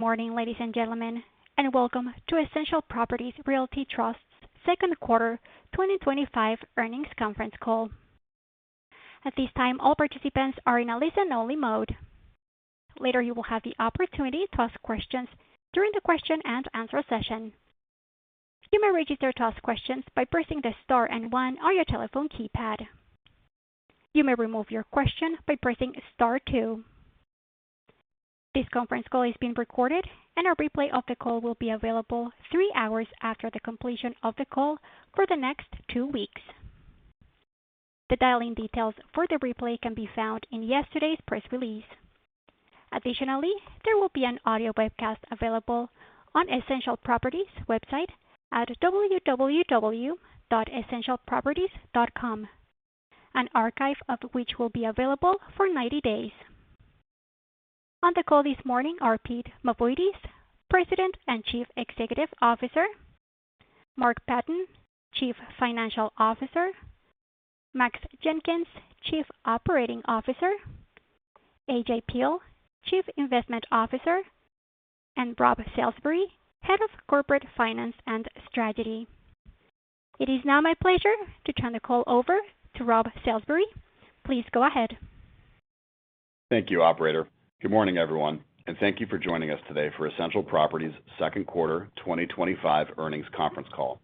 Morning, ladies and gentlemen, and welcome to Essential Properties Realty Trust's second quarter 2025 earnings conference call. At this time, all participants are in a listen-only mode. Later, you will have the opportunity to ask questions during the question and answer session. You may register to ask questions by pressing the star and 1 on your telephone keypad. You may remove your question by pressing star 2. This conference call is being recorded, and a replay of the call will be available 3 hours after the completion of the call for the next 2 weeks. The dial-in details for the replay can be found in yesterday's press release. Additionally, there will be an audio webcast available on Essential Properties' website at www.essentialproperties.com, an archive of which will be available for 90 days. On the call this morning are Pete Mavoides, President and Chief Executive Officer, Mark Patten, Chief Financial Officer, Max Jenkins, Chief Operating Officer, AJ Peel, Chief Investment Officer, and Rob Salisbury, Head of Corporate Finance and Strategy. It is now my pleasure to turn the call over to Rob Salisbury. Please go ahead. Thank you, Operator. Good morning, everyone, and thank you for joining us today for Essential Properties' second quarter 2025 earnings conference call.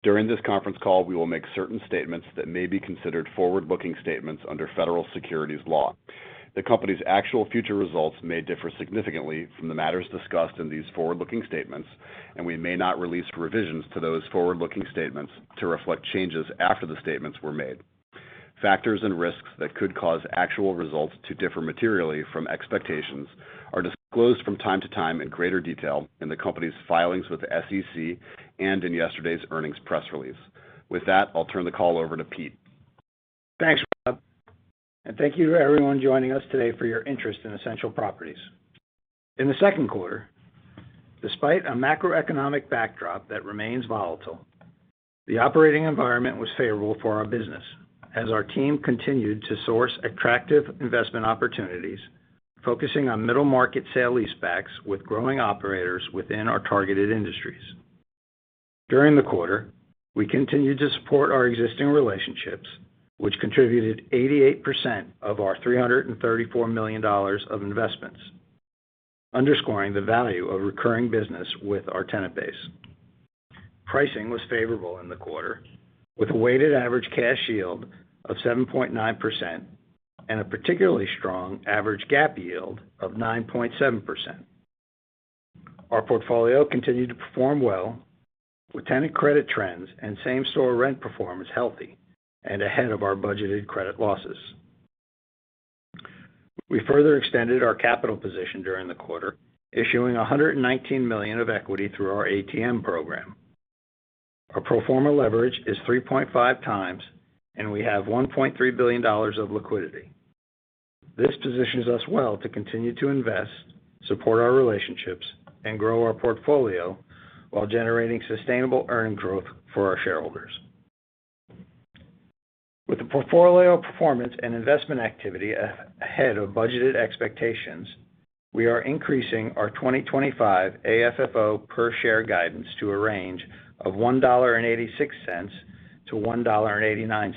During this conference call, we will make certain statements that may be considered forward-looking statements under federal securities law. The company's actual future results may differ significantly from the matters discussed in these forward-looking statements, and we may not release revisions to those forward-looking statements to reflect changes after the statements were made. Factors and risks that could cause actual results to differ materially from expectations are disclosed from time to time in greater detail in the company's filings with the SEC and in yesterday's earnings press release. With that, I'll turn the call over to Pete. Thanks, Rob, and thank you to everyone joining us today for your interest in Essential Properties. In the second quarter, despite a macroeconomic backdrop that remains volatile, the operating environment was favorable for our business, as our team continued to source attractive investment opportunities, focusing on middle market sale-leasebacks with growing operators within our targeted industries. During the quarter, we continued to support our existing relationships, which contributed 88% of our $334 million of investments, underscoring the value of recurring business with our tenant base. Pricing was favorable in the quarter, with a weighted average cash yield of 7.9% and a particularly strong average GAAP yield of 9.7%. Our portfolio continued to perform well, with tenant credit trends and same-store rent performance healthy and ahead of our budgeted credit losses. We further extended our capital position during the quarter, issuing $119 million of equity through our ATM program. Our pro forma leverage is 3.5 times, and we have $1.3 billion of liquidity. This positions us well to continue to invest, support our relationships, and grow our portfolio while generating sustainable earning growth for our shareholders. With the portfolio performance and investment activity ahead of budgeted expectations, we are increasing our 2025 AFFO per share guidance to a range of $1.86 to $1.89.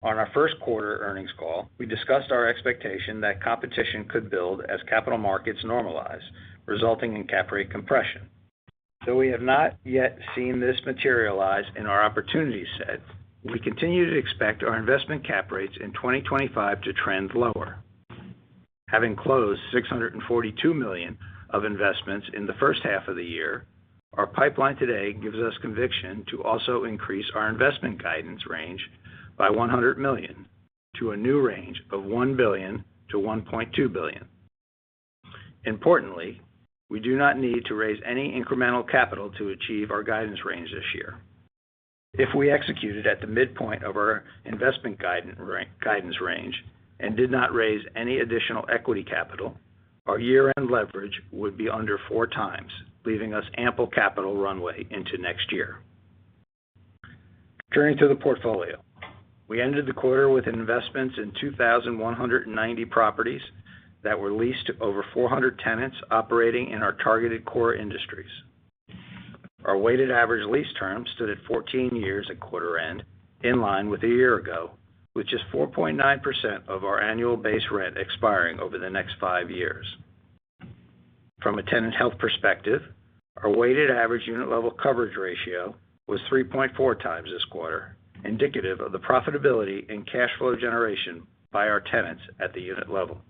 On our first quarter earnings call, we discussed our expectation that competition could build as capital markets normalize, resulting in cap rate compression. Though we have not yet seen this materialize in our opportunity set, we continue to expect our investment cap rates in 2025 to trend lower. Having closed $642 million of investments in the first half of the year, our pipeline today gives us conviction to also increase our investment guidance range by $100 million to a new range of $1 billion to $1.2 billion. Importantly, we do not need to raise any incremental capital to achieve our guidance range this year. If we executed at the midpoint of our investment guidance range and did not raise any additional equity capital, our year-end leverage would be under 4 times, leaving us ample capital runway into next year. Turning to the portfolio, we ended the quarter with investments in 2,190 properties that were leased to over 400 tenants operating in our targeted core industries. Our weighted average lease term stood at 14 years at quarter end, in line with a year ago, with just 4.9% of our annual base rent expiring over the next 5 years. From a tenant health perspective, our weighted average unit level coverage ratio was 3.4 times this quarter, indicative of the profitability and cash flow generation by our tenants at the unit level.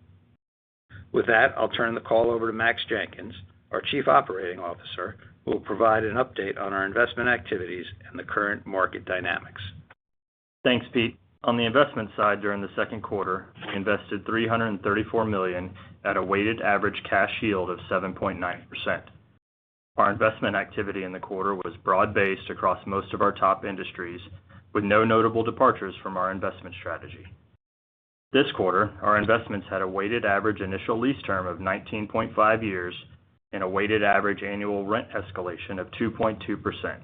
With that, I'll turn the call over to Max Jenkins, our Chief Operating Officer, who will provide an update on our investment activities and the current market dynamics. Thanks, Pete. On the investment side, during the second quarter, we invested $334 million at a weighted average cash yield of 7.9%. Our investment activity in the quarter was broad-based across most of our top industries, with no notable departures from our investment strategy. This quarter, our investments had a weighted average initial lease term of 19.5 years and a weighted average annual rent escalation of 2.2%,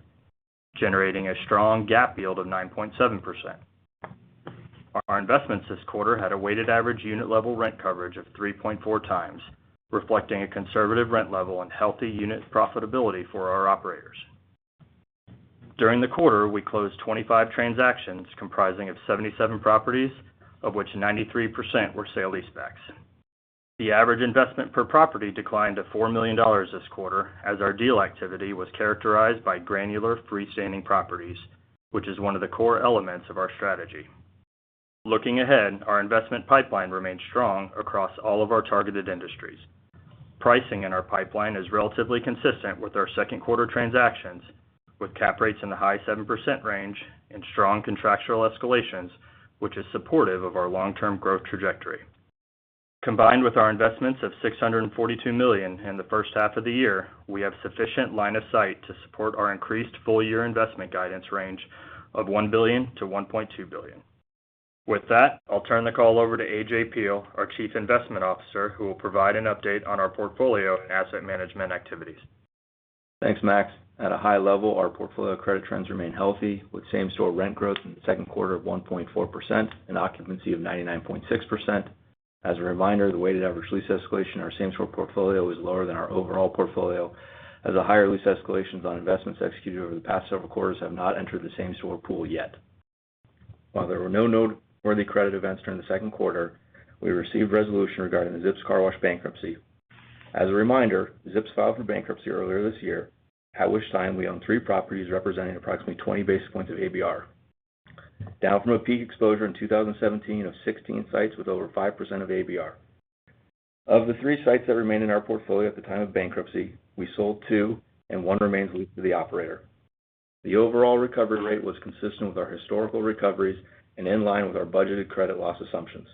generating a strong GAAP yield of 9.7%. Our investments this quarter had a weighted average unit level rent coverage of 3.4 times, reflecting a conservative rent level and healthy unit profitability for our operators. During the quarter, we closed 25 transactions comprising of 77 properties, of which 93% were sale-leasebacks. The average investment per property declined to $4 million this quarter, as our deal activity was characterized by granular freestanding properties, which is one of the core elements of our strategy. Looking ahead, our investment pipeline remains strong across all of our targeted industries. Pricing in our pipeline is relatively consistent with our second quarter transactions, with cap rates in the high 7% range and strong contractual escalations, which is supportive of our long-term growth trajectory. Combined with our investments of $642 million in the first half of the year, we have sufficient line of sight to support our increased full-year investment guidance range of $1 billion to $1.2 billion. With that, I'll turn the call over to A.J. Peil, our Chief Investment Officer, who will provide an update on our portfolio and asset management activities. Thanks, Max. At a high level, our portfolio credit trends remain healthy, with same-store rent growth in the second quarter of 1.4% and occupancy of 99.6%. As a reminder, the weighted average lease escalation in our same-store portfolio is lower than our overall portfolio, as the higher lease escalations on investments executed over the past several quarters have not entered the same-store pool yet. While there were no noteworthy credit events during the second quarter, we received resolution regarding the Zips Car Wash bankruptcy. As a reminder, Zips filed for bankruptcy earlier this year, at which time we owned 3 properties representing approximately 20 basis points of ABR. Down from a peak exposure in 2017 of 16 sites with over 5% of ABR. Of the 3 sites that remain in our portfolio at the time of bankruptcy, we sold 2 and 1 remains leased to the operator. The overall recovery rate was consistent with our historical recoveries and in line with our budgeted credit loss assumptions.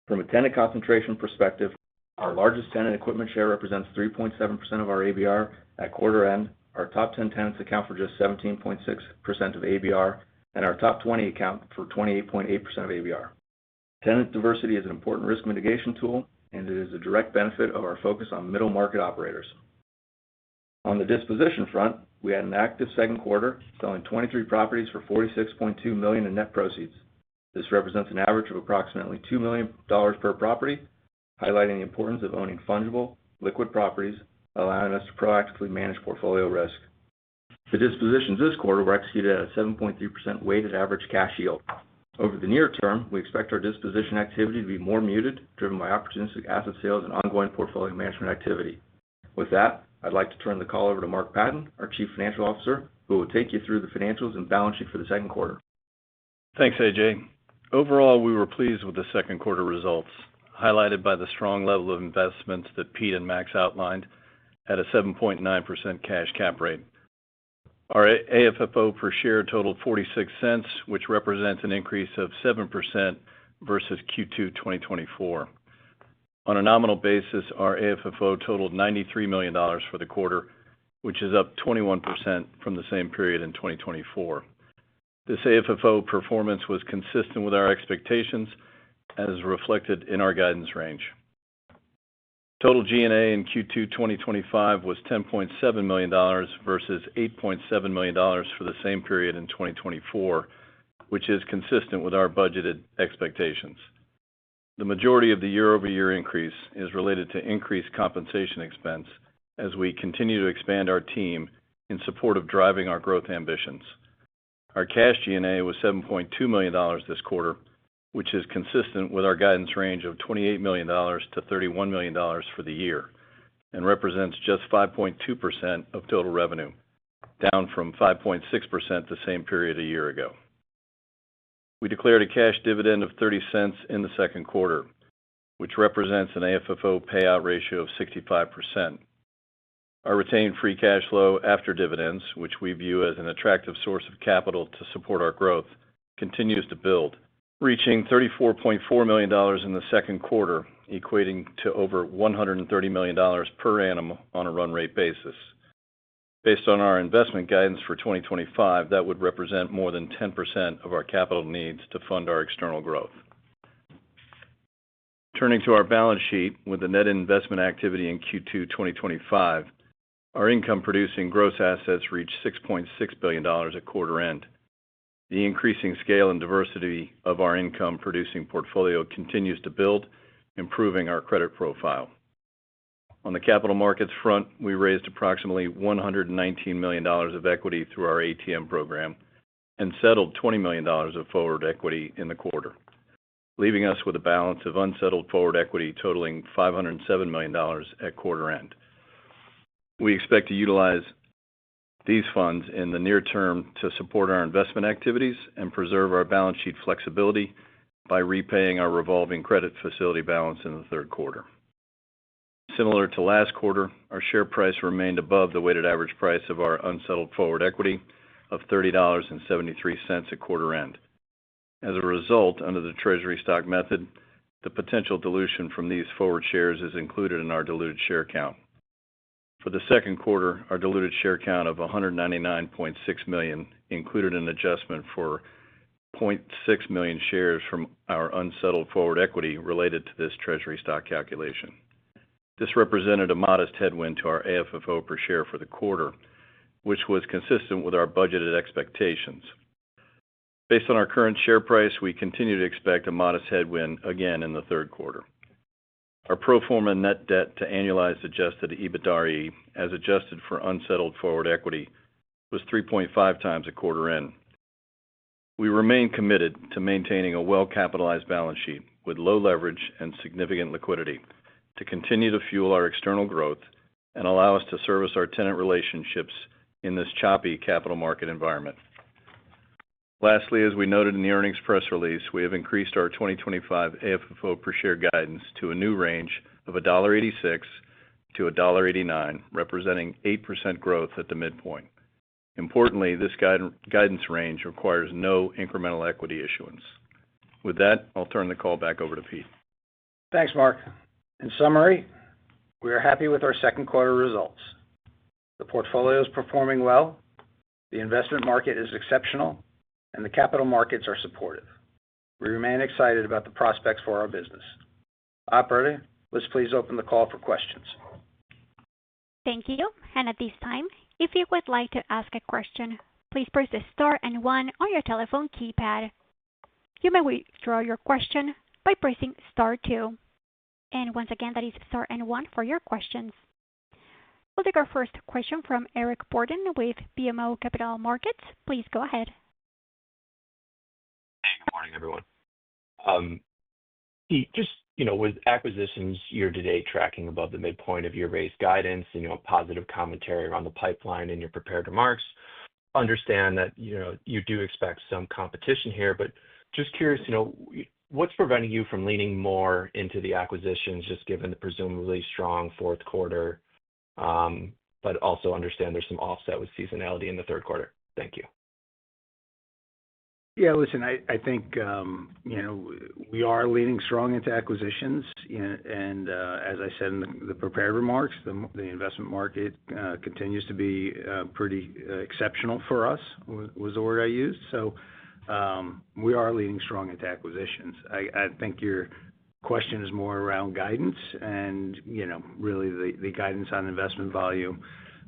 From a tenant concentration perspective, our largest tenant equipment share represents 3.7% of our ABR at quarter end. Our top 10 tenants account for just 17.6% of ABR, and our top 20 account for 28.8% of ABR. Tenant diversity is an important risk mitigation tool, and it is a direct benefit of our focus on middle market operators. On the disposition front, we had an active second quarter, selling 23 properties for $46.2 million in net proceeds. This represents an average of approximately $2 million per property, highlighting the importance of owning fungible, liquid properties, allowing us to proactively manage portfolio risk. The dispositions this quarter were executed at a 7.3% weighted average cash yield. Over the near term, we expect our disposition activity to be more muted, driven by opportunistic asset sales and ongoing portfolio management activity. With that, I'd like to turn the call over to Mark Patton, our Chief Financial Officer, who will take you through the financials and balance sheet for the second quarter. Thanks, AJ. Overall, we were pleased with the second quarter results, highlighted by the strong level of investments that Pete and Max outlined at a 7.9% cash cap rate. Our AFFO per share totaled 46 cents, which represents an increase of 7% versus Q2 2024. On a nominal basis, our AFFO totaled $93 million for the quarter, which is up 21% from the same period in 2024. This AFFO performance was consistent with our expectations, as reflected in our guidance range. Total G&A in Q2 2025 was $10.7 million versus $8.7 million for the same period in 2024, which is consistent with our budgeted expectations. The majority of the year-over-year increase is related to increased compensation expense as we continue to expand our team in support of driving our growth ambitions. Our cash G&A was $7.2 million this quarter, which is consistent with our guidance range of $28 million to $31 million for the year, and represents just 5.2% of total revenue, down from 5.6% the same period a year ago. We declared a cash dividend of 30 cents in the second quarter, which represents an AFFO payout ratio of 65%. Our retained free cash flow after dividends, which we view as an attractive source of capital to support our growth, continues to build, reaching $34.4 million in the second quarter, equating to over $130 million per annum on a run rate basis. Based on our investment guidance for 2025, that would represent more than 10% of our capital needs to fund our external growth. Turning to our balance sheet, with the net investment activity in Q2 2025, our income-producing gross assets reached $6.6 billion at quarter end. The increasing scale and diversity of our income-producing portfolio continues to build, improving our credit profile. On the capital markets front, we raised approximately $119 million of equity through our ATM program and settled $20 million of forward equity in the quarter, leaving us with a balance of unsettled forward equity totaling $507 million at quarter end. We expect to utilize these funds in the near term to support our investment activities and preserve our balance sheet flexibility by repaying our revolving credit facility balance in the third quarter. Similar to last quarter, our share price remained above the weighted average price of our unsettled forward equity of $30.73 at quarter end. As a result, under the treasury stock method, the potential dilution from these forward shares is included in our diluted share count. For the second quarter, our diluted share count of 199.6 million included an adjustment for 0.6 million shares from our unsettled forward equity related to this treasury stock calculation. This represented a modest headwind to our AFFO per share for the quarter, which was consistent with our budgeted expectations. Based on our current share price, we continue to expect a modest headwind again in the third quarter. Our pro forma net debt to annualized adjusted EBITDAre, as adjusted for unsettled forward equity, was 3.5 times at quarter end. We remain committed to maintaining a well-capitalized balance sheet with low leverage and significant liquidity to continue to fuel our external growth and allow us to service our tenant relationships in this choppy capital market environment. Lastly, as we noted in the earnings press release, we have increased our 2025 AFFO per share guidance to a new range of $1.86 to $1.89, representing 8% growth at the midpoint. Importantly, this guidance range requires no incremental equity issuance. With that, I'll turn the call back over to Pete. Thanks, Mark. In summary, we are happy with our second quarter results. The portfolio is performing well, the investment market is exceptional, and the capital markets are supportive. We remain excited about the prospects for our business. Operator, let's please open the call for questions. Thank you. And at this time, if you would like to ask a question, please press the star and 1 on your telephone keypad. You may withdraw your question by pressing star 2. And once again, that is star and 1 for your questions. We'll take our first question from Eric Borden with BMO Capital Markets. Please go ahead. Hey, good morning, everyone. Pete, just, with acquisitions year-to-date tracking above the midpoint of your raised guidance and, positive commentary around the pipeline in your prepared remarks, understand that, you do expect some competition here, but just curious, what's preventing you from leaning more into the acquisitions, just given the presumably strong fourth quarter, but also understand there's some offset with seasonality in the third quarter? Thank you. Yeah, listen, I think, we are leaning strong into acquisitions, and as I said in the prepared remarks, the investment market continues to be pretty exceptional for us, was the word I used. So we are leaning strong into acquisitions. I think your question is more around guidance and, really the guidance on investment volume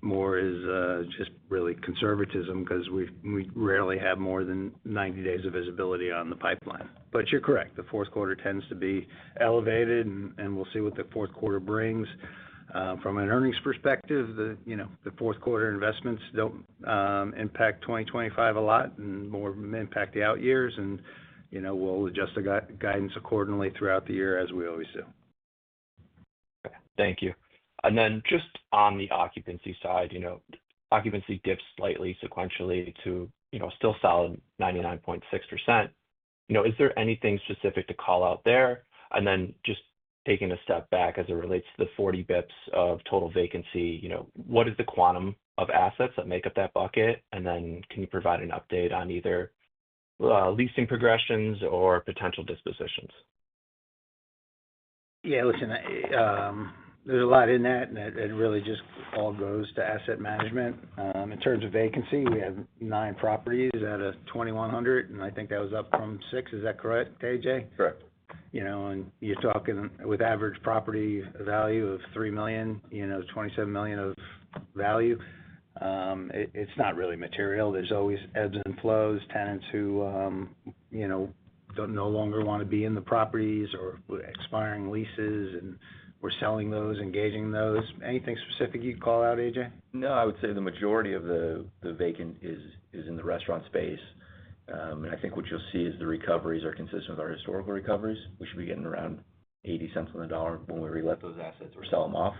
more is just really conservatism because we rarely have more than 90 days of visibility on the pipeline. But you're correct. The fourth quarter tends to be elevated, and we'll see what the fourth quarter brings. From an earnings perspective, the fourth quarter investments don't impact 2025 a lot and more impact the out years, and we'll adjust the guidance accordingly throughout the year as we always do. Okay, thank you. And then just on the occupancy side, occupancy dips slightly sequentially to, still solid 99.6%. Is there anything specific to call out there? And then just taking a step back as it relates to the 40 bips of total vacancy, what is the quantum of assets that make up that bucket? And then can you provide an update on either leasing progressions or potential dispositions? Yeah, listen, there's a lot in that, and it really just all goes to asset management. In terms of vacancy, we have 9 properties out of 2,100, and I think that was up from 6. Is that correct, AJ? Correct. And you're talking with average property value of $3 million, $27 million of value. It's not really material. There's always ebbs and flows, tenants who, don't no longer want to be in the properties or expiring leases, and we're selling those, engaging those. Anything specific you'd call out, AJ? No, I would say the majority of the vacant is in the restaurant space. And I think what you'll see is the recoveries are consistent with our historical recoveries. We should be getting around 80 cents on the dollar when we relet those assets or sell them off.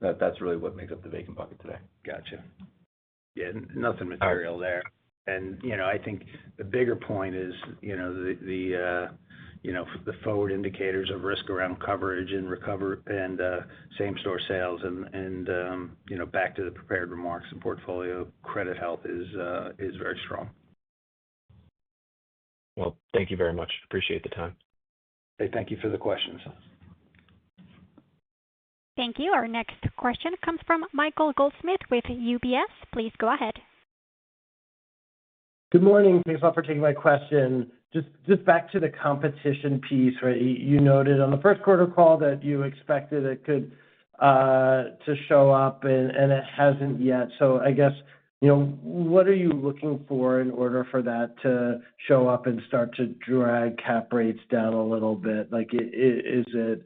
That's really what makes up the vacant bucket today. Gotcha. Yeah, nothing material there. And, I think the bigger point is, the forward indicators of risk around coverage and same-store sales and back to the prepared remarks, the portfolio credit health is very strong. Well, thank you very much. Appreciate the time. Hey, thank you for the questions. Thank you. Our next question comes from Michael Goldsmith with UBS. Please go ahead. Good morning. Thanks a lot for taking my question. Just back to the competition piece, right? You noted on the first quarter call that you expected it could to show up, and it hasn't yet. So I guess, what are you looking for in order for that to show up and start to drag cap rates down a little bit? Like, is it,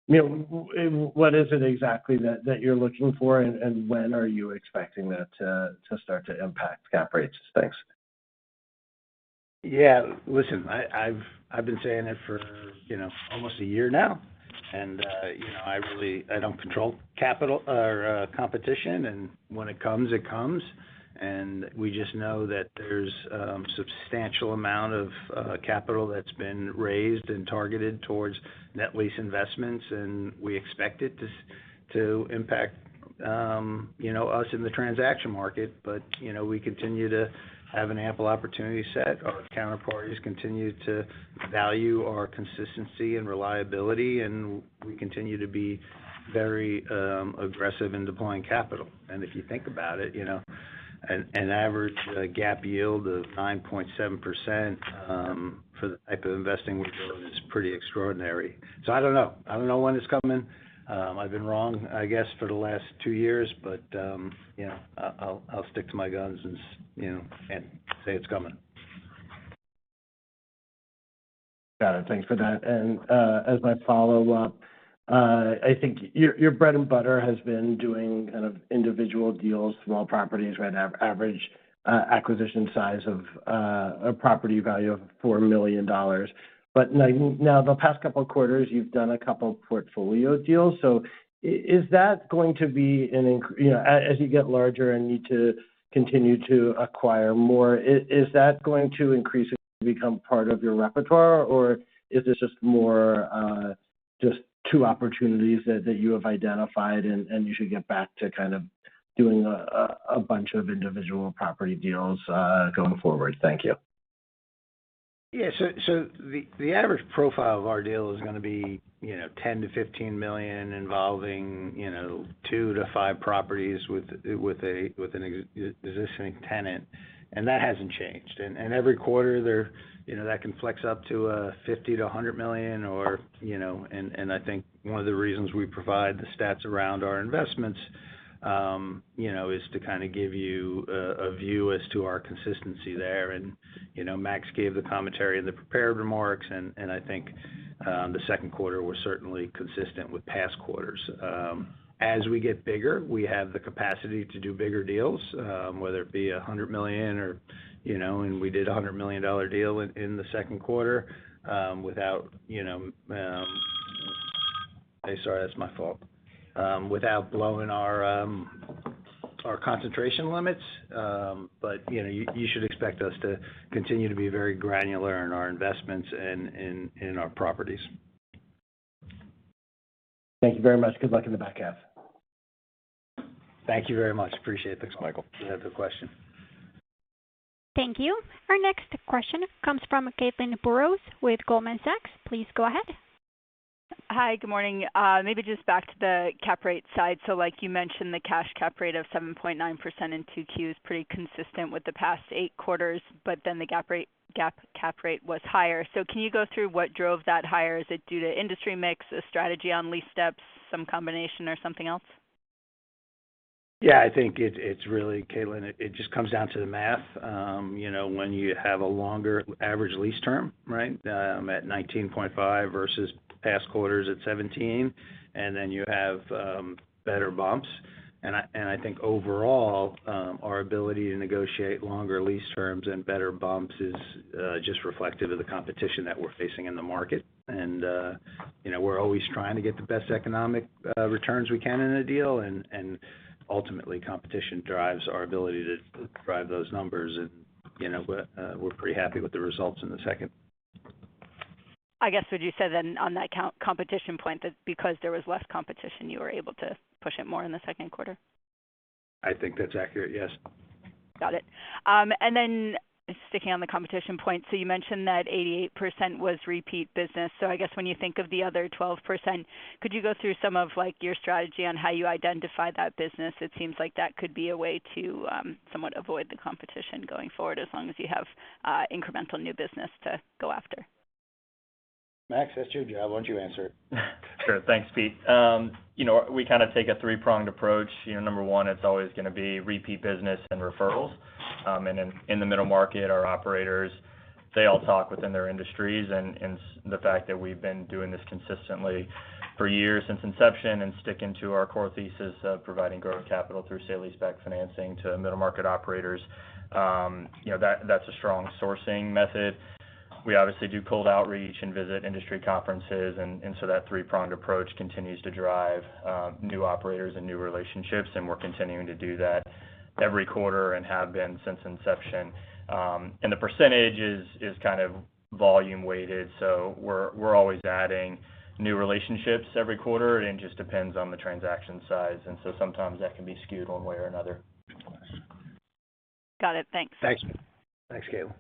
what is it exactly that you're looking for, and when are you expecting that to start to impact cap rates? Thanks. Yeah, listen, I've been saying it for almost a year now, and I don't control capital or competition, and when it comes, and we just know that there's substantial amount of capital that's been raised and targeted towards net lease investments, and we expect it to impact us in the transaction market, but we continue to have an ample opportunity set. Our counterparties continue to value our consistency and reliability, and we continue to be very aggressive in deploying capital. And if you think about it, an average gap yield of 9.7% for the type of investing we're doing is pretty extraordinary. So I don't know when it's coming. I've been wrong, I guess, for the last 2 years, but I'll stick to my guns and say it's coming. Got it. Thanks for that. And as my follow-up, I think your bread and butter has been doing kind of individual deals, small properties, right? Average acquisition size of a property value of $4 million. But now the past couple of quarters, you've done a couple portfolio deals. So is that going to be as you get larger and need to continue to acquire more, is that going to increasingly become part of your repertoire, or is this just more just 2 opportunities that you have identified and you should get back to kind of doing a bunch of individual property deals going forward? Thank you. Yeah, so the average profile of our deal is going to be, $10 to $15 million, involving, 2 to 5 properties with an existing tenant, and that hasn't changed. And every quarter there, that can flex up to $50 to $100 million, or and I think one of the reasons we provide the stats around our investments, is to kind of give you a view as to our consistency there. And, Max gave the commentary in the prepared remarks, and I think the second quarter was certainly consistent with past quarters. As we get bigger, we have the capacity to do bigger deals, whether it be $100 million or, and we did a $100 million deal in the second quarter without, sorry, that's my fault. Without blowing our concentration limits, but you should expect us to continue to be very granular in our investments and in our properties. Thank you very much. Good luck in the back half. Thank you very much. Appreciate the Michael. The question. Thank you. Our next question comes from Caitlin Burrows with Goldman Sachs. Please go ahead. Hi, good morning. Maybe just back to the cap rate side. So like you mentioned, the cash cap rate of 7.9% in 2Q is pretty consistent with the past 8 quarters, but then the cap rate was higher. So can you go through what drove that higher? Is it due to industry mix, a strategy on lease steps, some combination, or something else? Yeah, I think it's really, Caitlin, it just comes down to the math. When you have a longer average lease term, right, at 19.5 versus past quarters at 17, and then you have better bumps. And I think overall, our ability to negotiate longer lease terms and better bumps is just reflective of the competition that we're facing in the market. And, we're always trying to get the best economic returns we can in a deal, and ultimately competition drives our ability to drive those numbers. And, we're pretty happy with the results in the second. I guess would you say then on that competition point that because there was less competition, you were able to push it more in the second quarter? I think that's accurate, yes. Got it. And then sticking on the competition point, so you mentioned that 88% was repeat business. So I guess when you think of the other 12%, could you go through some of like your strategy on how you identify that business? It seems like that could be a way to somewhat avoid the competition going forward as long as you have incremental new business to go after. Max, that's your job. Why don't you answer it? Sure. Thanks, Pete. We kind of take a 3-pronged approach. Number one, it's always going to be repeat business and referrals. And in the middle market, our operators, they all talk within their industries, and the fact that we've been doing this consistently for years since inception and sticking to our core thesis of providing growth capital through sale-leaseback financing to middle market operators, that's a strong sourcing method. We obviously do cold outreach and visit industry conferences, and so that 3-pronged approach continues to drive new operators and new relationships, and we're continuing to do that every quarter and have been since inception. And the percentage is kind of volume weighted, so we're always adding new relationships every quarter, and it just depends on the transaction size, and so sometimes that can be skewed one way or another. Got it. Thanks. Thanks, Caitlin.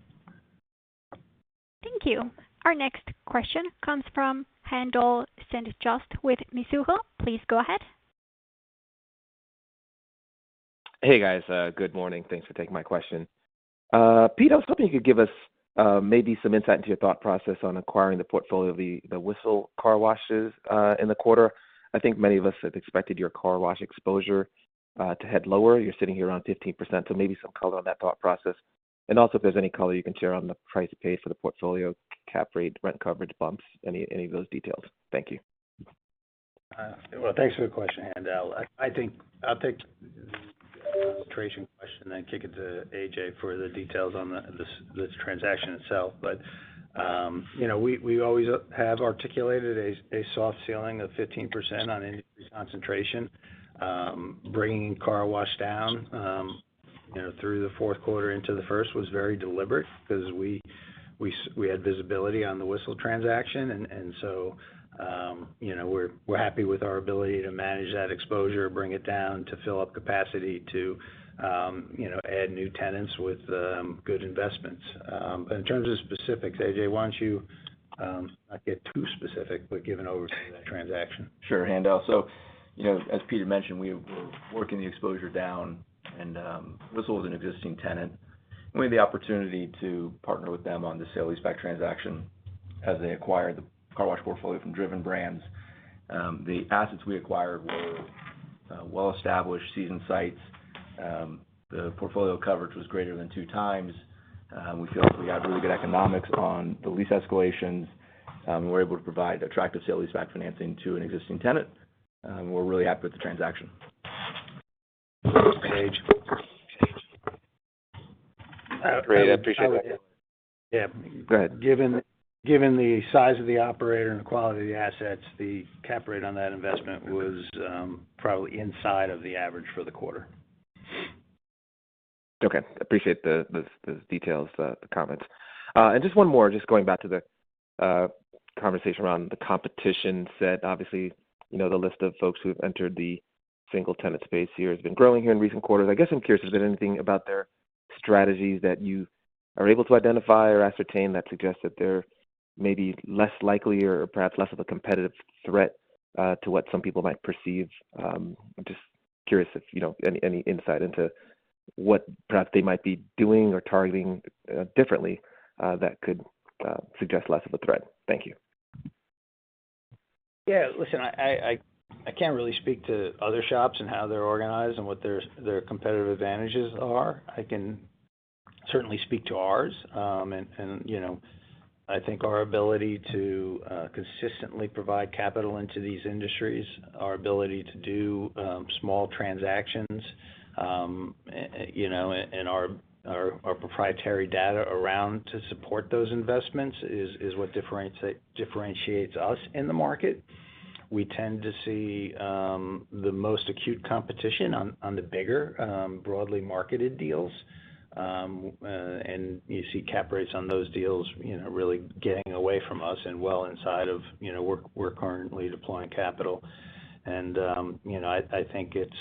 Thank you. Our next question comes from Haendel St. Juste with Mizuho. Please go ahead. Hey guys, good morning. Thanks for taking my question. Pete, I was hoping you could give us maybe some insight into your thought process on acquiring the portfolio of the Whistle car washes in the quarter. I think many of us had expected your car wash exposure to head lower. You're sitting here around 15%, so maybe some color on that thought process. And also if there's any color you can share on the price paid for the portfolio, cap rate, rent coverage bumps, any of those details. Thank you. Well, thanks for the question, Haendel. I think I'll take the concentration question and then kick it to AJ for the details on this transaction itself. But, we always have articulated a soft ceiling of 15% on industry concentration. Bringing car wash down, through the fourth quarter into the first was very deliberate because we had visibility on the Whistle transaction, and so we're happy with our ability to manage that exposure, bring it down to fill up capacity to add new tenants with good investments. But in terms of specifics, AJ, why don't you not get too specific, but give an overview of that transaction? Sure, Haendel. So, as Peter mentioned, we were working the exposure down, and Whistle was an existing tenant. And we had the opportunity to partner with them on the sale-leaseback transaction as they acquired the car wash portfolio from Driven Brands. The assets we acquired were well-established, seasoned sites. The portfolio coverage was greater than 2 times. We feel like we got really good economics on the lease escalations. We're able to provide attractive sale-leaseback financing to an existing tenant. We're really happy with the transaction. Page. Great, I appreciate that. Yeah. Go ahead. Given the size of the operator and the quality of the assets, the cap rate on that investment was probably inside of the average for the quarter. Okay, appreciate the details, the comments. And just one more, just going back to the conversation around the competition set. Obviously, the list of folks who have entered the single tenant space here has been growing here in recent quarters. I guess I'm curious, has there been anything about their strategies that you are able to identify or ascertain that suggests that they're maybe less likely or perhaps less of a competitive threat to what some people might perceive? I'm just curious if any insight into what perhaps they might be doing or targeting differently that could suggest less of a threat. Thank you. Yeah, listen, I can't really speak to other shops and how they're organized and what their competitive advantages are. I can certainly speak to ours, and I think our ability to consistently provide capital into these industries, our ability to do small transactions, and our proprietary data around to support those investments is what differentiates us in the market. We tend to see the most acute competition on the bigger, broadly marketed deals. And you see cap rates on those deals, really getting away from us and well inside of, we're currently deploying capital. And, I think it's,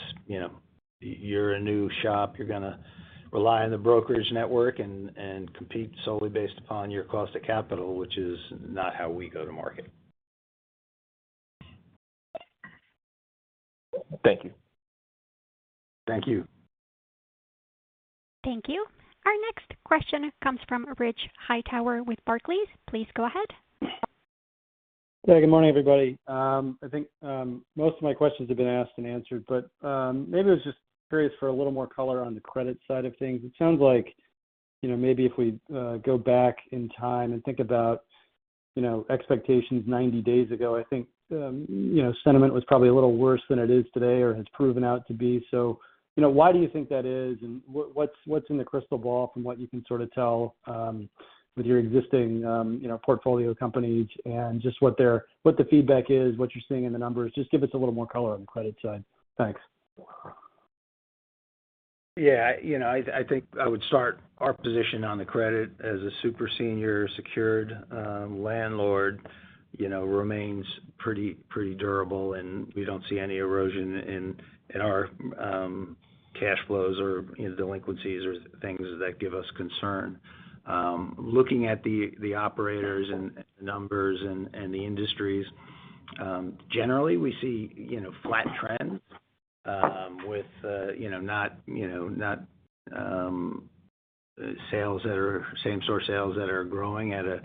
you're a new shop, you're going to rely on the brokerage network and compete solely based upon your cost of capital, which is not how we go to market. Thank you. Thank you. Thank you. Our next question comes from Rich Hightower with Barclays. Please go ahead. Yeah, good morning, everybody. I think most of my questions have been asked and answered, but maybe I was just curious for a little more color on the credit side of things. It sounds like, maybe if we go back in time and think about, expectations 90 days ago, I think, sentiment was probably a little worse than it is today or has proven out to be. So, why do you think that is, and what's in the crystal ball from what you can sort of tell with your existing, portfolio companies and just what the feedback is, what you're seeing in the numbers? Just give us a little more color on the credit side. Thanks. Yeah, I think I would start our position on the credit as a super senior secured landlord, remains pretty durable, and we don't see any erosion in our cash flows or delinquencies or things that give us concern. Looking at the operators and numbers and the industries, generally we see flat trends with not sales that are same-store sales that are growing at a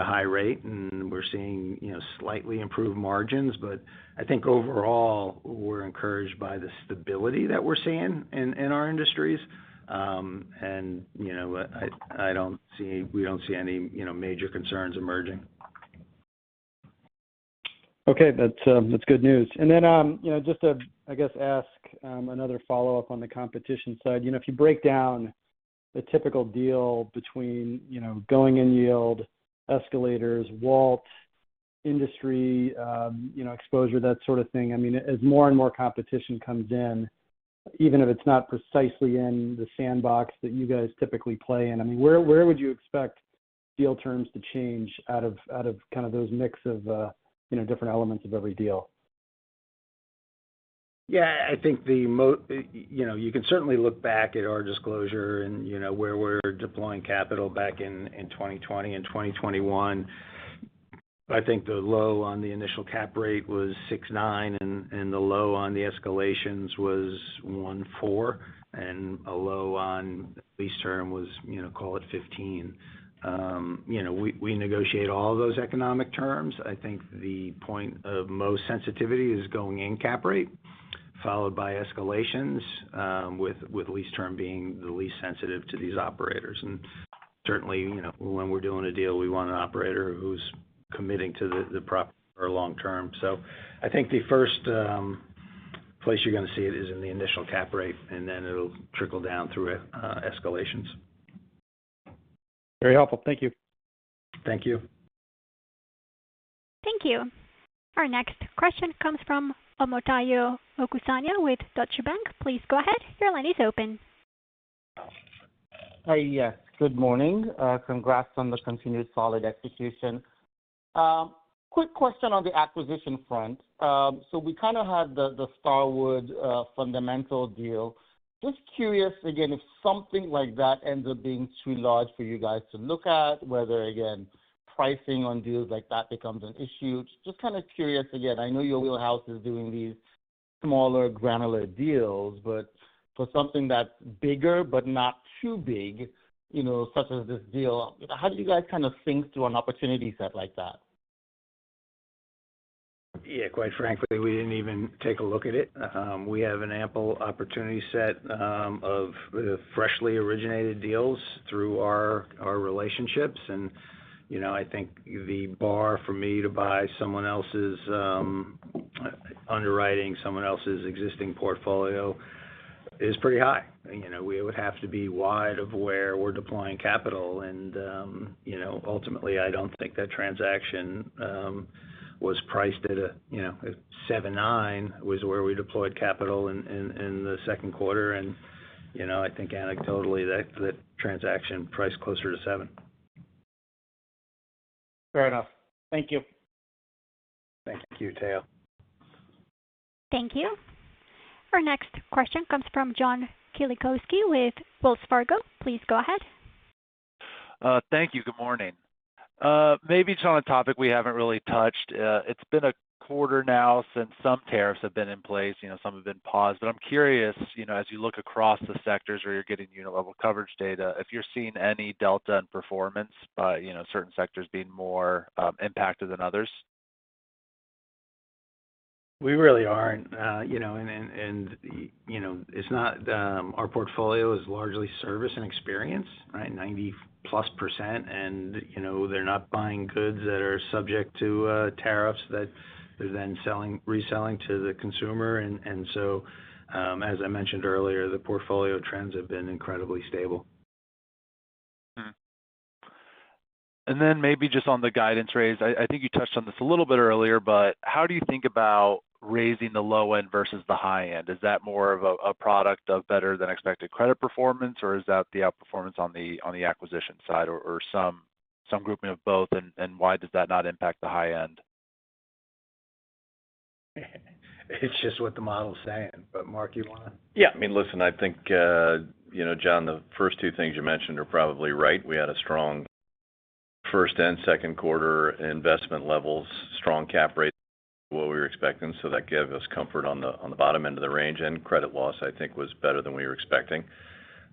high rate, and we're seeing slightly improved margins. But I think overall we're encouraged by the stability that we're seeing in our industries, and we don't see any major concerns emerging. Okay, that's good news. And then just to ask another follow-up on the competition side. If you break down the typical deal between going in yield, escalators, WALT, industry, exposure, that sort of thing. I mean, as more and more competition comes in, even if it's not precisely in the sandbox that you guys typically play in, I mean, where would you expect deal terms to change out of kind of those mix of different elements of every deal? Yeah, I think you can certainly look back at our disclosure and where we're deploying capital back in 2020 and 2021. I think the low on the initial cap rate was 6.9, and the low on the escalations was 1.4, and a low on lease term was call it 15. We negotiate all of those economic terms. I think the point of most sensitivity is going in cap rate, followed by escalations, with lease term being the least sensitive to these operators. And certainly, when we're doing a deal, we want an operator who's committing to the property for long term. So I think the first place you're going to see it is in the initial cap rate, and then it'll trickle down through escalations. Very helpful. Thank you. Thank you. Thank you. Our next question comes from Omotayo Okusanya with Deutsche Bank. Please go ahead. Your line is open. Hi, yes. Good morning. Congrats on the continued solid execution. Quick question on the acquisition front. So we kind of had the Starwood fundamental deal. Just curious, again, if something like that ends up being too large for you guys to look at, whether, again, pricing on deals like that becomes an issue. Just kind of curious, again, I know your wheelhouse is doing these smaller, granular deals, but for something that's bigger but not too big, such as this deal, how do you guys kind of think through an opportunity set like that? Yeah, quite frankly, we didn't even take a look at it. We have an ample opportunity set of freshly originated deals through our relationships, and I think the bar for me to buy someone else's underwriting, someone else's existing portfolio, is pretty high. We would have to be wide of where we're deploying capital, and ultimately, I don't think that transaction was priced at a 7.9 was where we deployed capital in the second quarter, and I think anecdotally that transaction priced closer to 7. Fair enough. Thank you. Thank you, Teo. Thank you. Our next question comes from John Kilichowski with Wells Fargo. Please go ahead. Thank you. Good morning. Maybe just on a topic we haven't really touched. It's been a quarter now since some tariffs have been in place. Some have been paused. But I'm curious, as you look across the sectors where you're getting unit level coverage data, if you're seeing any delta in performance by certain sectors being more impacted than others. We really aren't, it's not, our portfolio is largely service and experience, right? 90+%, and, they're not buying goods that are subject to tariffs that they're then reselling to the consumer. And so, as I mentioned earlier, the portfolio trends have been incredibly stable. And then maybe just on the guidance raise, I think you touched on this a little bit earlier, but how do you think about raising the low end versus the high end? Is that more of a product of better than expected credit performance, or is that the outperformance on the acquisition side, or some grouping of both? And why does that not impact the high end? It's just what the model's saying. But Mark, you want to? Yeah, listen, I think John, the first two things you mentioned are probably right. We had a strong first and second quarter investment levels, strong cap rate, what we were expecting, so that gave us comfort on the bottom end of the range, and credit loss I think was better than we were expecting.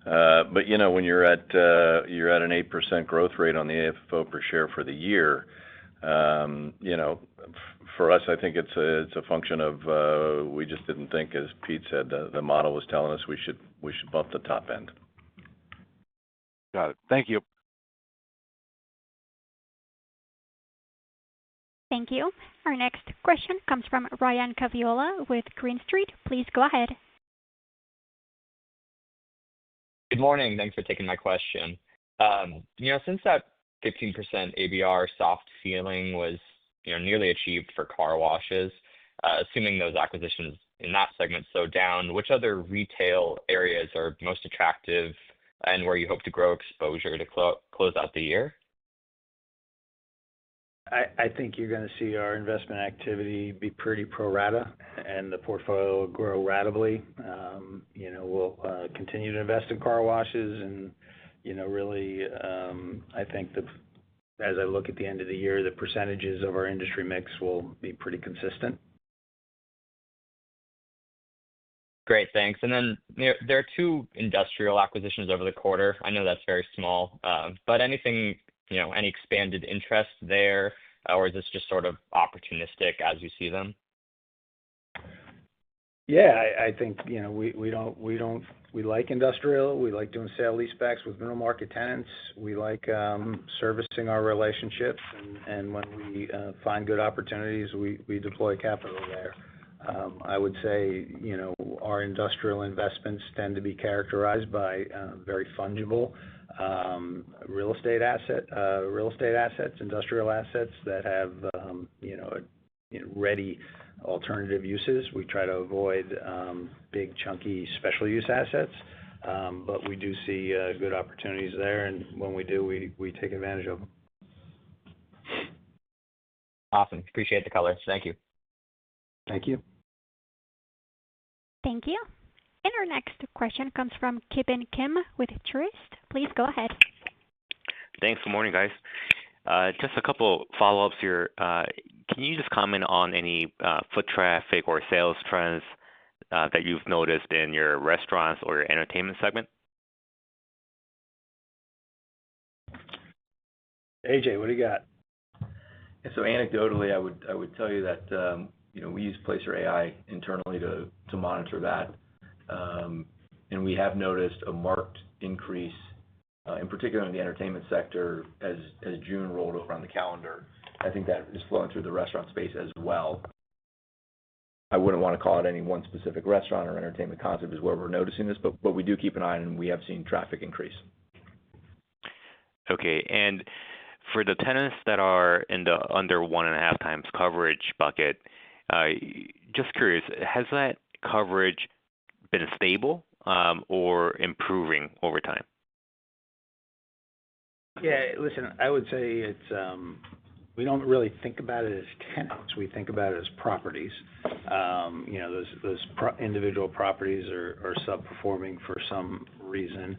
But when you're at an 8% growth rate on the AFFO per share for the year, for us I think it's a function of we just didn't think, as Pete said, the model was telling us we should bump the top end. Got it. Thank you. Thank you. Our next question comes from Ryan Caviola with Green Street. Please go ahead. Good morning. Thanks for taking my question. Since that 15% ABR soft ceiling was nearly achieved for car washes, assuming those acquisitions in that segment slow down, which other retail areas are most attractive and where you hope to grow exposure to close out the year? I think you're going to see our investment activity be pretty pro rata, and the portfolio will grow ratably. We'll continue to invest in car washes, and really, I think as I look at the end of the year, the percentages of our industry mix will be pretty consistent. Great, thanks. And then there are two industrial acquisitions over the quarter. I know that's very small, but anything any expanded interest there, or is this just sort of opportunistic as you see them? Yeah, I think, we like industrial. We like doing sale leasebacks with middle market tenants. We like servicing our relationships, and when we find good opportunities, we deploy capital there. I would say, our industrial investments tend to be characterized by very fungible real estate assets, industrial assets that have, ready alternative uses. We try to avoid big, chunky special use assets, but we do see good opportunities there, and when we do, we take advantage of them. Awesome. Appreciate the color. Thank you. Thank you. Thank you. And our next question comes from Ki Bin Kim with Truist. Please go ahead. Thanks. Good morning, guys. Just a couple follow-ups here. Can you just comment on any foot traffic or sales trends that you've noticed in your restaurants or your entertainment segment? AJ, what do you got? Yeah, so anecdotally, I would tell you that we use Placer AI internally to monitor that, and we have noticed a marked increase, in particular in the entertainment sector, as June rolled over on the calendar. I think that is flowing through the restaurant space as well. I wouldn't want to call it any one specific restaurant or entertainment concept is where we're noticing this, but we do keep an eye on it, and we have seen traffic increase. Okay, and for the tenants that are in the under 1.5 times coverage bucket, just curious, has that coverage been stable or improving over time? Yeah, listen, I would say it's we don't really think about it as tenants. We think about it as properties. Those individual properties are subperforming for some reason,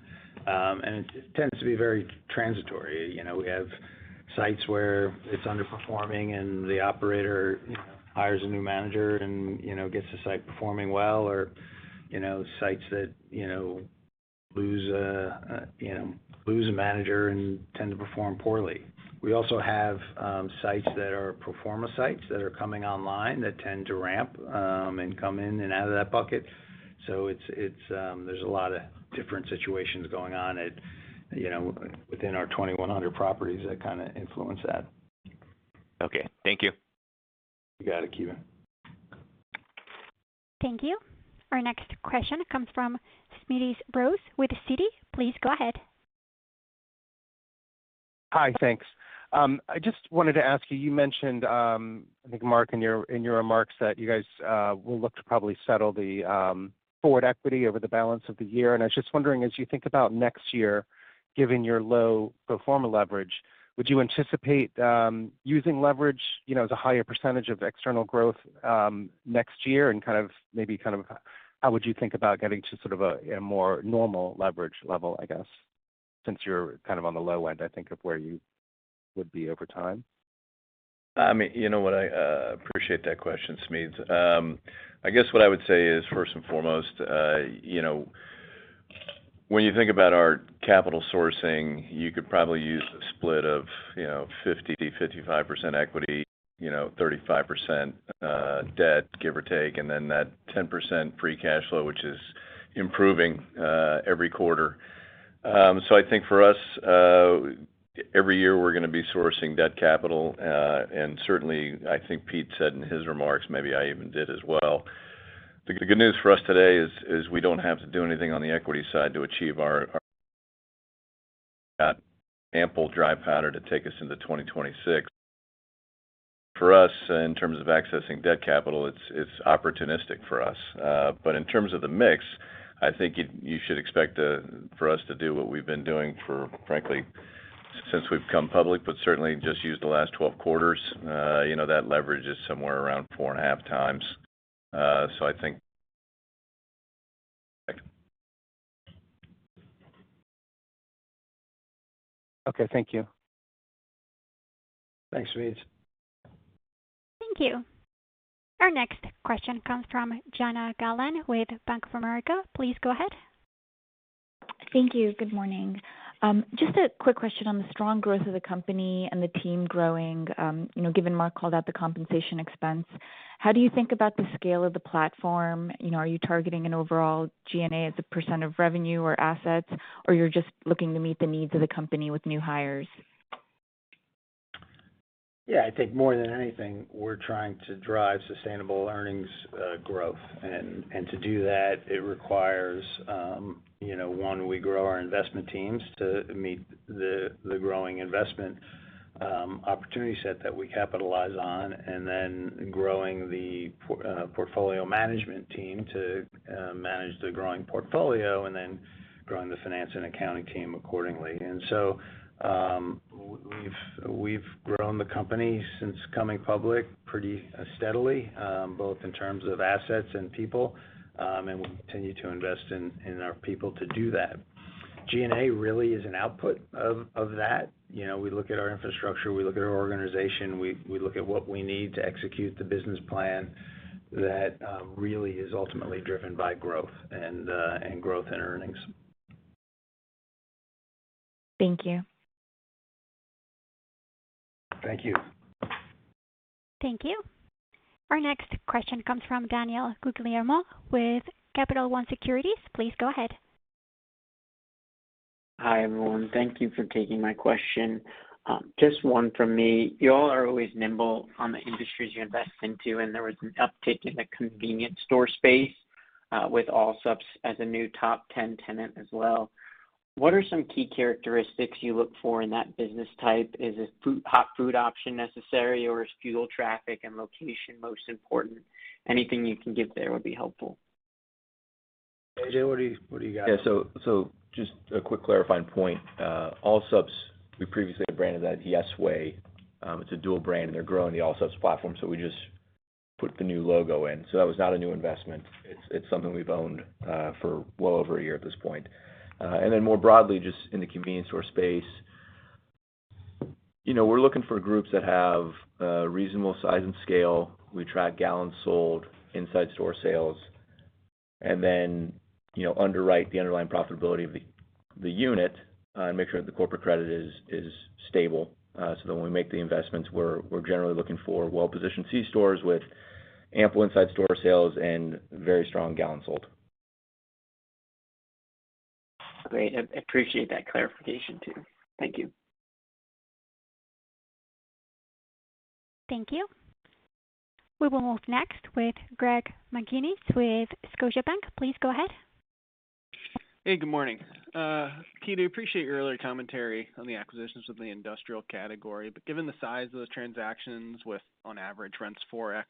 and it tends to be very transitory. We have sites where it's underperforming, and the operator hires a new manager and gets the site performing well, or sites that lose a manager and tend to perform poorly. We also have sites that are pro forma sites that are coming online that tend to ramp and come in and out of that bucket. So there's a lot of different situations going on within our 2,100 properties that kind of influence that. Okay, thank you. You got it, Kevin. Thank you. Our next question comes from Smedes Rose with Citi. Please go ahead. Hi, thanks. I just wanted to ask you. You mentioned, I think, Mark, in your remarks that you guys will look to probably settle the forward equity over the balance of the year. And I was just wondering, as you think about next year, given your low pro forma leverage, would you anticipate using leverage, as a higher percentage of external growth next year, and kind of how would you think about getting to sort of a more normal leverage level, I guess, since you're kind of on the low end, I think, of where you would be over time? I mean, you know what, I appreciate that question, Smedes. I guess what I would say is, first and foremost, when you think about our capital sourcing, you could probably use a split of 50-55% equity, 35% debt, give or take, and then that 10% free cash flow, which is improving every quarter. So I think for us, every year we're going to be sourcing debt capital, and certainly I think Pete said in his remarks, maybe I even did as well. The good news for us today is we don't have to do anything on the equity side to achieve our ample dry powder to take us into 2026. For us, in terms of accessing debt capital, it's opportunistic for us. But in terms of the mix, I think you should expect for us to do what we've been doing for, frankly, since we've come public, but certainly just use the last 12 quarters. That leverage is somewhere around 4.5 times. So I think. Okay, thank you. Thanks, Smedes. Thank you. Our next question comes from Jana Galan with Bank of America. Please go ahead. Thank you. Good morning. Just a quick question on the strong growth of the company and the team growing. Given Mark called out the compensation expense, how do you think about the scale of the platform? Are you targeting an overall G&A as a % of revenue or assets, or you're just looking to meet the needs of the company with new hires? Yeah, I think more than anything, we're trying to drive sustainable earnings growth. And to do that, it requires, one, we grow our investment teams to meet the growing investment opportunity set that we capitalize on, and then growing the portfolio management team to manage the growing portfolio, and then growing the finance and accounting team accordingly. And so we've grown the company since coming public pretty steadily, both in terms of assets and people, and we continue to invest in our people to do that. G&A really is an output of that. We look at our infrastructure, we look at our organization, we look at what we need to execute the business plan that really is ultimately driven by growth and growth in earnings. Thank you. Thank you. Thank you. Our next question comes from Daniel Guglielmo with Capital One Securities. Please go ahead. Hi, everyone. Thank you for taking my question. Just one from me. You all are always nimble on the industries you invest into, and there was an uptick in the convenience store space with Allsups as a new top 10 tenant as well. What are some key characteristics you look for in that business type? Is a hot food option necessary, or is fuel traffic and location most important? Anything you can give there would be helpful. AJ, what do you got? Yeah, so just a quick clarifying point. Allsups, we previously branded that Yes Way. It's a dual brand, and they're growing the Allsups platform, so we just put the new logo in. So that was not a new investment. It's something we've owned for well over a year at this point. And then more broadly, just in the convenience store space, we're looking for groups that have reasonable size and scale. We track gallons sold, inside store sales, and then underwrite the underlying profitability of the unit and make sure that the corporate credit is stable. So that when we make the investments, we're generally looking for well-positioned C stores with ample inside store sales and very strong gallons sold. Great. I appreciate that clarification too. Thank you. Thank you. We will move next with Greg McGinnis with Scotiabank. Please go ahead. Hey, good morning. Pete, I appreciate your earlier commentary on the acquisitions of the industrial category, but given the size of those transactions with, on average, rents 4x,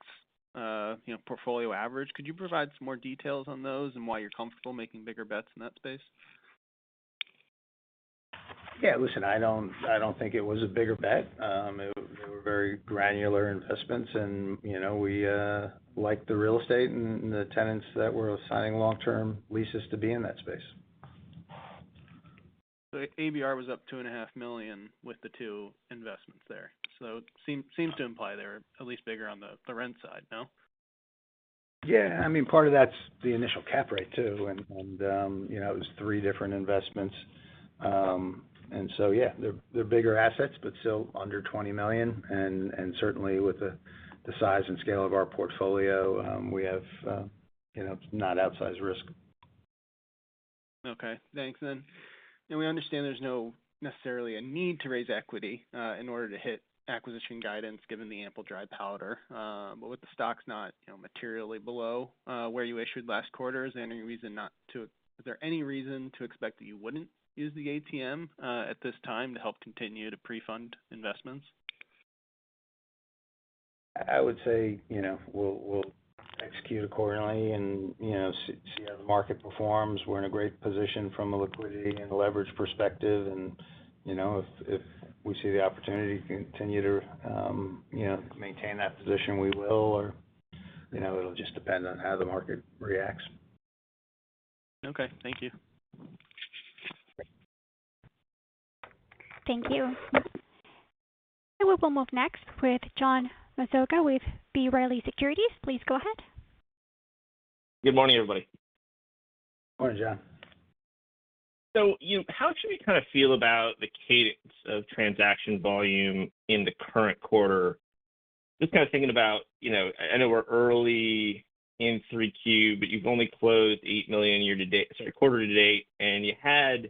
portfolio average, could you provide some more details on those and why you're comfortable making bigger bets in that space? Yeah, listen, I don't think it was a bigger bet. They were very granular investments, and we liked the real estate and the tenants that were signing long-term leases to be in that space. So ABR was up $2.5 million with the two investments there. So it seems to imply they're at least bigger on the rent side, no? Yeah, I mean, part of that's the initial cap rate too, and it was 3 different investments. And so, yeah, they're bigger assets, but still under $20 million, and certainly with the size and scale of our portfolio, we have, not outsized risk. Okay, thanks. Then, we understand there's no necessarily a need to raise equity in order to hit acquisition guidance, given the ample dry powder. But with the stock's not, materially below where you issued last quarter, is there any reason to expect that you wouldn't use the ATM at this time to help continue to pre-fund investments? I would say, we'll execute accordingly and, see how the market performs. We're in a great position from a liquidity and leverage perspective, and, if we see the opportunity to continue to, maintain that position, we will, or, it'll just depend on how the market reacts. Okay, thank you. Thank you. And we will move next with John Massocca with B. Riley Securities. Please go ahead. Good morning, everybody. Morning, John. How should we kind of feel about the cadence of transaction volume in the current quarter? Just kind of thinking about, I know we're early in 3Q, but you've only closed $8 million quarter to date, and you had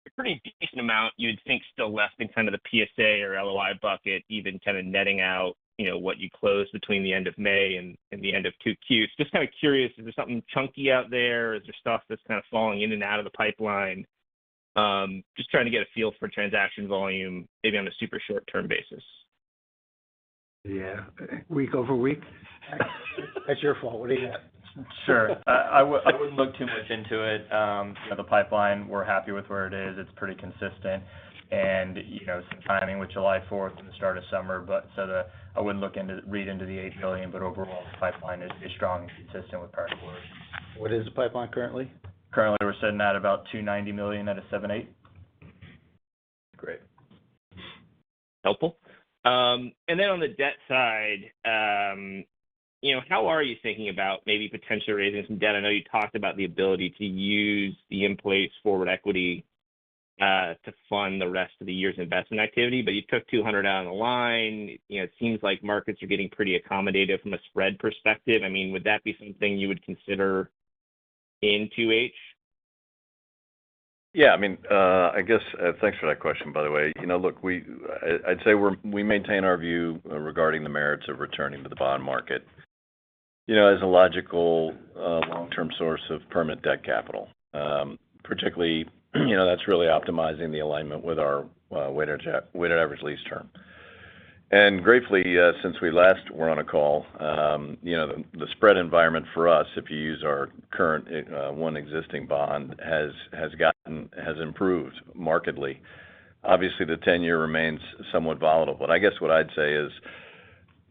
a pretty decent amount you would think still left in kind of the PSA or LOI bucket, even kind of netting out, what you closed between the end of May and the end of 2Q. So just kind of curious, is there something chunky out there? Is there stuff that's kind of falling in and out of the pipeline? Just trying to get a feel for transaction volume, maybe on a super short-term basis. Yeah, week over week. That's your fault. What do you got? Sure. I wouldn't look too much into it. The pipeline, we're happy with where it is. It's pretty consistent. And, some timing with July 4th and the start of summer. I wouldn't read into the $8 billion, but overall the pipeline is strong and consistent with prior quarters. What is the pipeline currently? Currently, we're sitting at about $290 million at a 7.8. Great. Helpful. And then on the debt side, how are you thinking about maybe potentially raising some debt? I know you talked about the ability to use the in-place forward equity to fund the rest of the year's investment activity, but you took $200 out on the line. It seems like markets are getting pretty accommodative from a spread perspective. I mean, would that be something you would consider in 2H? Yeah, I guess thanks for that question, by the way. Look, I'd say we maintain our view regarding the merits of returning to the bond market, as a logical long-term source of permanent debt capital. Particularly, that's really optimizing the alignment with our weighted average lease term. And gratefully, since we last were on a call, the spread environment for us, if you use our current one existing bond, has improved markedly. Obviously, the 10-year remains somewhat volatile, but I guess what I'd say is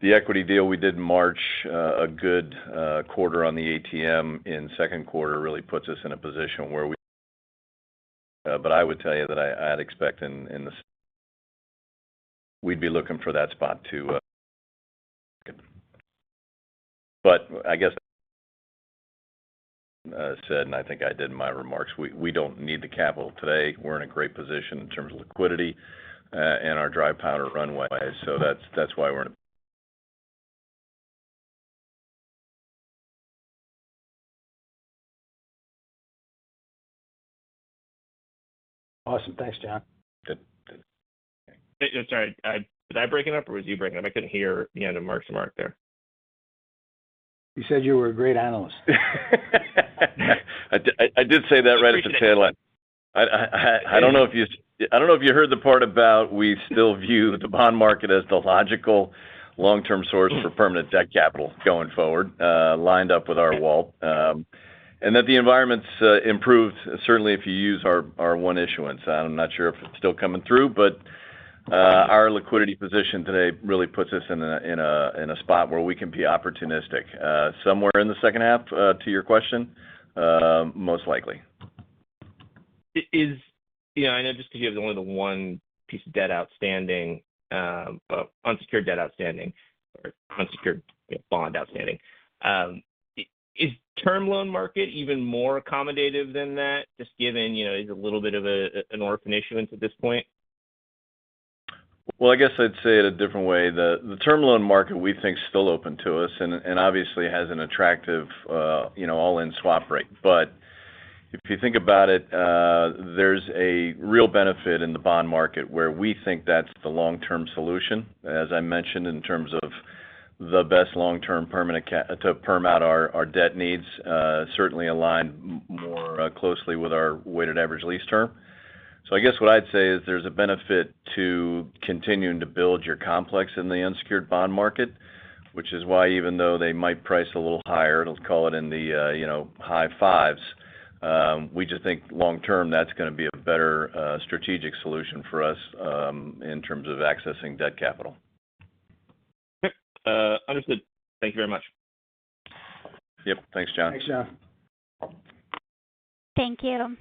the equity deal we did in March, a good quarter on the ATM in second quarter, really puts us in a position where but I would tell you that I'd expect we'd be looking for that spot to. But I guess said, and I think I did in my remarks, we don't need the capital today. We're in a great position in terms of liquidity and our dry powder runway. So that's why we're in. Awesome. Thanks, John. Good. Sorry, was I breaking up or was you breaking up? I couldn't hear the end of Mark's remark there. You said you were a great analyst. I did say that right at the tail end. I don't know if you heard the part about we still view the bond market as the logical long-term source for permanent debt capital going forward, lined up with our WALT, and that the environment's improved. Certainly, if you use our one issuance, I'm not sure if it's still coming through, but our liquidity position today really puts us in a spot where we can be opportunistic. Somewhere in the second half, to your question, most likely. I know just because you have only the one piece of debt outstanding, unsecured debt outstanding, or unsecured bond outstanding. Is term loan market even more accommodative than that, just given, is a little bit of an orphan issuance at this point? Well, I guess I'd say it a different way. The term loan market we think is still open to us and obviously has an attractive, all-in swap rate. But if you think about it, there's a real benefit in the bond market where we think that's the long-term solution, as I mentioned, in terms of the best long-term permanent to perm out our debt needs, certainly aligned more closely with our weighted average lease term. So I guess what I'd say is there's a benefit to continuing to build your complex in the unsecured bond market, which is why even though they might price a little higher, let's call it in the high fives, we just think long-term that's going to be a better strategic solution for us in terms of accessing debt capital. Understood. Thank you very much. Yep. Thanks, John. Thanks, John. Thank you.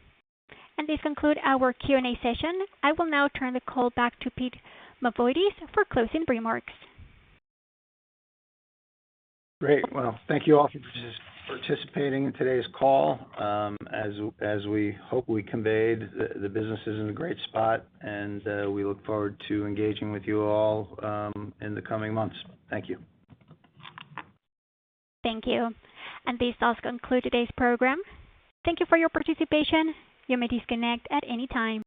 And this concludes our Q&A session. I will now turn the call back to Pete Mavoides for closing remarks. Great. Well, thank you all for participating in today's call. As we hope we conveyed, the business is in a great spot, and we look forward to engaging with you all in the coming months. Thank you. Thank you. And this does conclude today's program. Thank you for your participation. You may disconnect at any time.